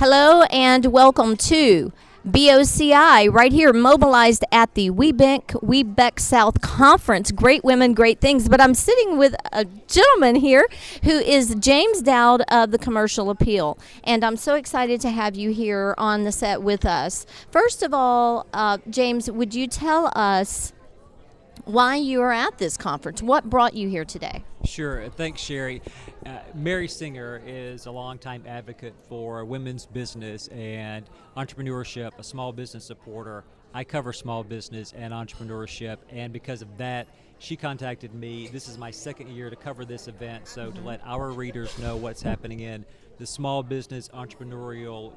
Hello and welcome to BOCI right here, mobilized at the Weebeck South Conference. Great women, great things. But I'm sitting with a gentleman here who is James Dowd of the Commercial Appeal. And I'm so excited to have you here on the set with us. First of all, James, would you tell us why you are at this conference? What brought you here today? Sure. Thanks, Sherry. Mary Singer is a longtime advocate for women's business and entrepreneurship, a small business supporter. I cover small business and entrepreneurship, and because of that, she contacted me. This is my second year to cover this event, so to let our readers know what's happening in the small business entrepreneurial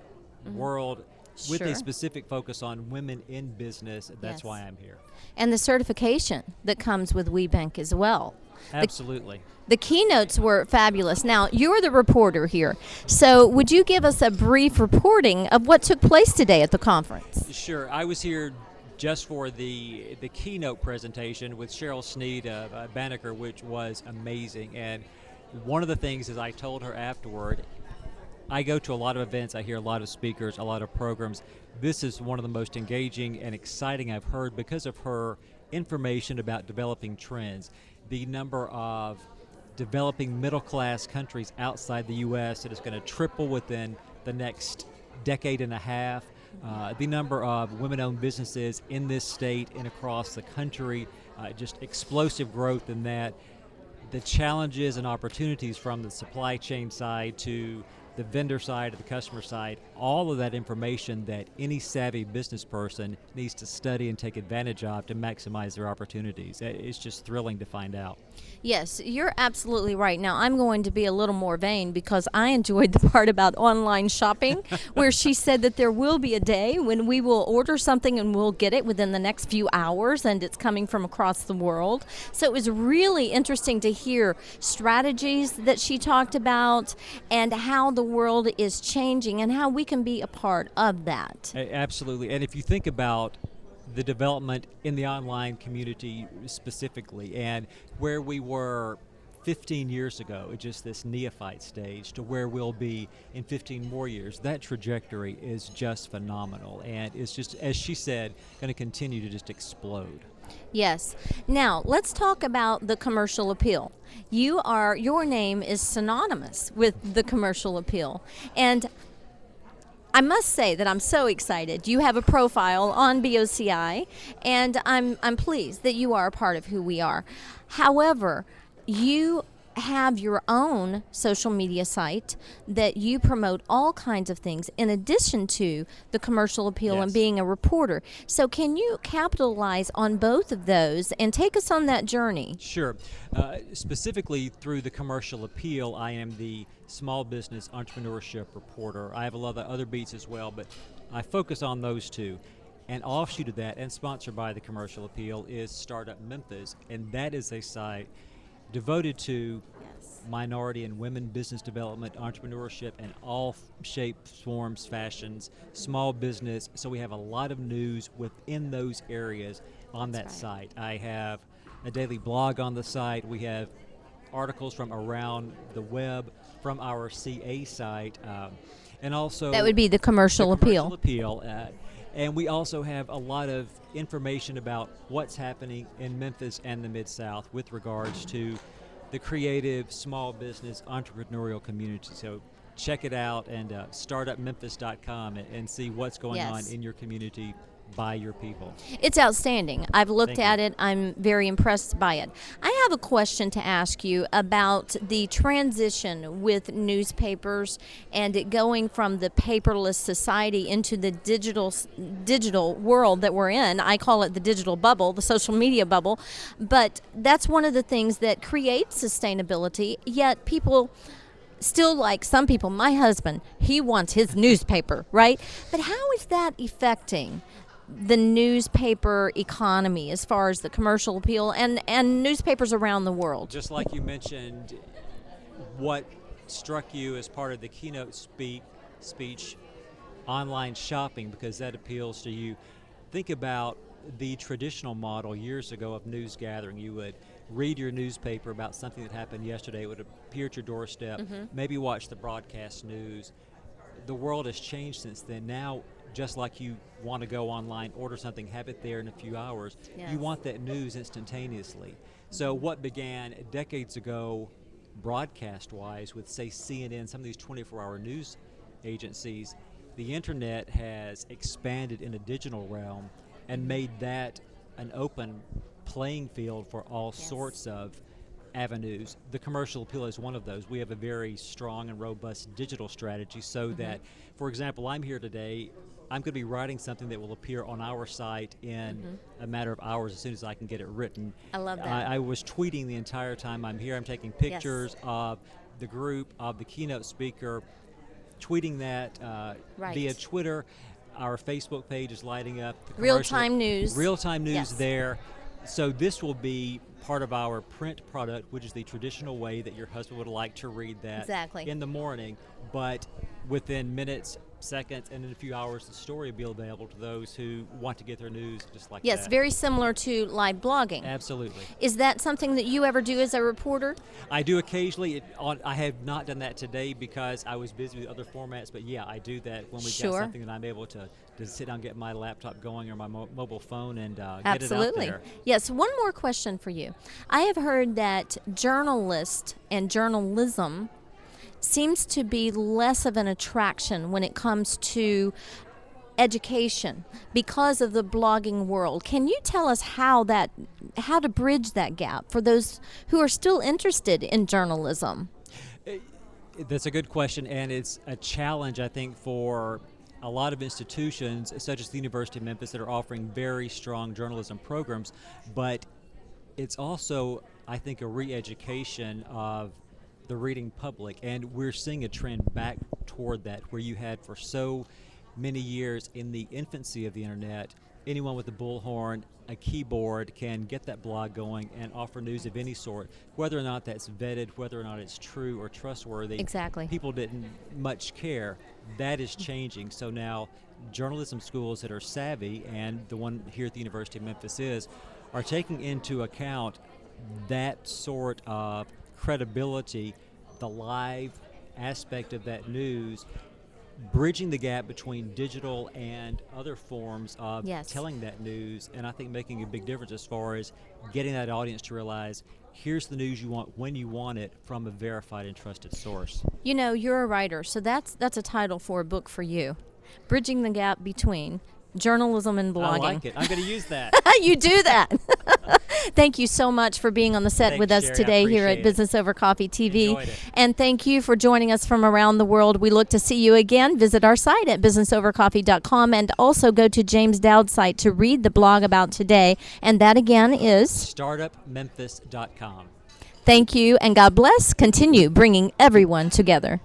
world with Sure. a specific focus on women in business. That's Yes. why I'm here. And the certification that comes with WeBank as well. Absolutely. The keynotes were fabulous. Now, you're the reporter here, so would you give us a brief reporting of what took place today at the conference? Sure. I was here just for the keynote presentation with Cheryl Sneed of Banneker, which was amazing. And one of the things is I told her afterward, I go to a lot of events, I hear a lot of speakers, a lot of programs. This is one of the most engaging and exciting I've heard because of her information about developing trends. The number of developing middle-class countries outside the U.S. that is going to triple within the next decade and a half. The number of women-owned businesses in this state and across the country, just explosive growth in that. The challenges and opportunities from the supply chain side to the vendor side, to the customer side, all of that information that any savvy business person needs to study and take advantage of to maximize their opportunities. It's just thrilling to find out. Yes, you're absolutely right. Now, I'm going to be a little more vain because I enjoyed the part about online shopping where she said that there will be a day when we will order something and we'll get it within the next few hours and it's coming from across the world. So it was really interesting to hear strategies that she talked about and how the world is changing and how we can be a part of that. Absolutely. And if you think about the development in the online community specifically and where we were 15 years ago, just this neophyte stage, to where we'll be in 15 more years, that trajectory is just phenomenal. And it's just, as she said, going to continue to just explode. Yes. Now, let's talk about the Commercial Appeal. Your name is synonymous with the Commercial Appeal. And I must say that I'm so excited. You have a profile on BOCI, and I'm pleased that you are a part of who we are. However, you have your own social media site that you promote all kinds of things in addition to the Commercial Appeal and Yes. being a reporter. So can you capitalize on both of those and take us on that journey? Sure. Specifically through the Commercial Appeal, I am the small business entrepreneurship reporter. I have a lot of other beats as well, but I focus on those two. An offshoot of that, and sponsored by the Commercial Appeal, is Startup Memphis, and that is a site devoted to minority and women business development, entrepreneurship, and all shapes, forms, fashions, small business. So we have a lot of news within those areas on that site. I have a daily blog on the site. We have articles from around the web from our CA site, and also That would be the Commercial Appeal. And we also have a lot of information about what's happening in Memphis and the Mid-South with regards to the creative small business entrepreneurial community. So check it out and startupmemphis.com and see what's going on Yes. in your community by your people. It's outstanding. I've looked Thank at you. it. I'm very impressed by it. I have a question to ask you about the transition with newspapers and it going from the paperless society into the digital world that we're in. I call it the digital bubble, the social media bubble. But that's one of the things that creates sustainability, yet people still, like some people, my husband, he wants his newspaper, right? But how is that affecting the newspaper economy as far as the Commercial Appeal and newspapers around the world? Just like you mentioned, what struck you as part of the keynote speech, online shopping, because that appeals to you. Think about the traditional model years ago of news gathering. You would read your newspaper about something that happened yesterday. It would appear at your doorstep, maybe watch the broadcast news. the world has changed since then. Now, just like you want to go online, order something, have it there in a few hours, Yes. you want that news instantaneously. So what began decades ago, broadcast-wise, with say CNN, some of these 24-hour news agencies, the internet has expanded in a digital realm and made that an open playing field for all Yes. sorts of avenues. The commercial appeal is one of those. We have a very strong and robust digital strategy so that, for example, I'm here today. I'm going to be writing something that will appear on our site in a matter of hours as soon as I can get it written. I love that. I was tweeting the entire time I'm here. I'm taking pictures of the group, of the keynote speaker, tweeting that Right. via Twitter. Our Facebook page is lighting up. The Real-time news. Real-time news Yes. there. So this will be part of our print product, which is the traditional way that your husband would like to read that Exactly. in the morning. But within minutes, seconds, and in a few hours, the story will be available to those who want to get their news just like Yes, that. very similar to live blogging. Absolutely. Is that something that you ever do as a reporter? I do occasionally. I have not done that today because I was busy with other formats, but yeah, I do that when we've Sure. got something that I'm able to sit down, get my laptop going or my mobile phone and get Absolutely. it out there. Yes, one more question for you. I have heard that journalists and journalism seems to be less of an attraction when it comes to education because of the blogging world. Can you tell us how to bridge that gap for those who are still interested in journalism? That's a good question, and it's a challenge, I think, for a lot of institutions, such as the University of Memphis, that are offering very strong journalism programs, but it's also, I think, a re-education of the reading public, and we're seeing a trend back toward that, where you had for so many years in the infancy of the internet, anyone with a bullhorn, a keyboard can get that blog going and offer news of any sort, whether or not that's vetted, whether or not it's true or trustworthy. Exactly. People didn't much care. That is changing. So now journalism schools that are savvy, and the one here at the University of Memphis are taking into account that sort of credibility, the live aspect of that news, bridging the gap between digital and other forms of Yes. telling that news, and I think making a big difference as far as getting that audience to realize here's the news you want when you want it from a verified and trusted source. You know, you're a writer, so that's a title for a book for you. Bridging the gap between journalism and blogging. I like it. I'm going to use that. You do that. Thank you so much for being on the set Thanks, with us Sherry. I today here at appreciate it. Business Over Coffee TV. Enjoyed it. And thank you for joining us from around the world. We look to see you again. Visit our site at businessovercoffee.com and also go to James Dowd's site to read the blog about today. And that again is StartupMemphis.com. thank you and God bless. Continue bringing everyone together.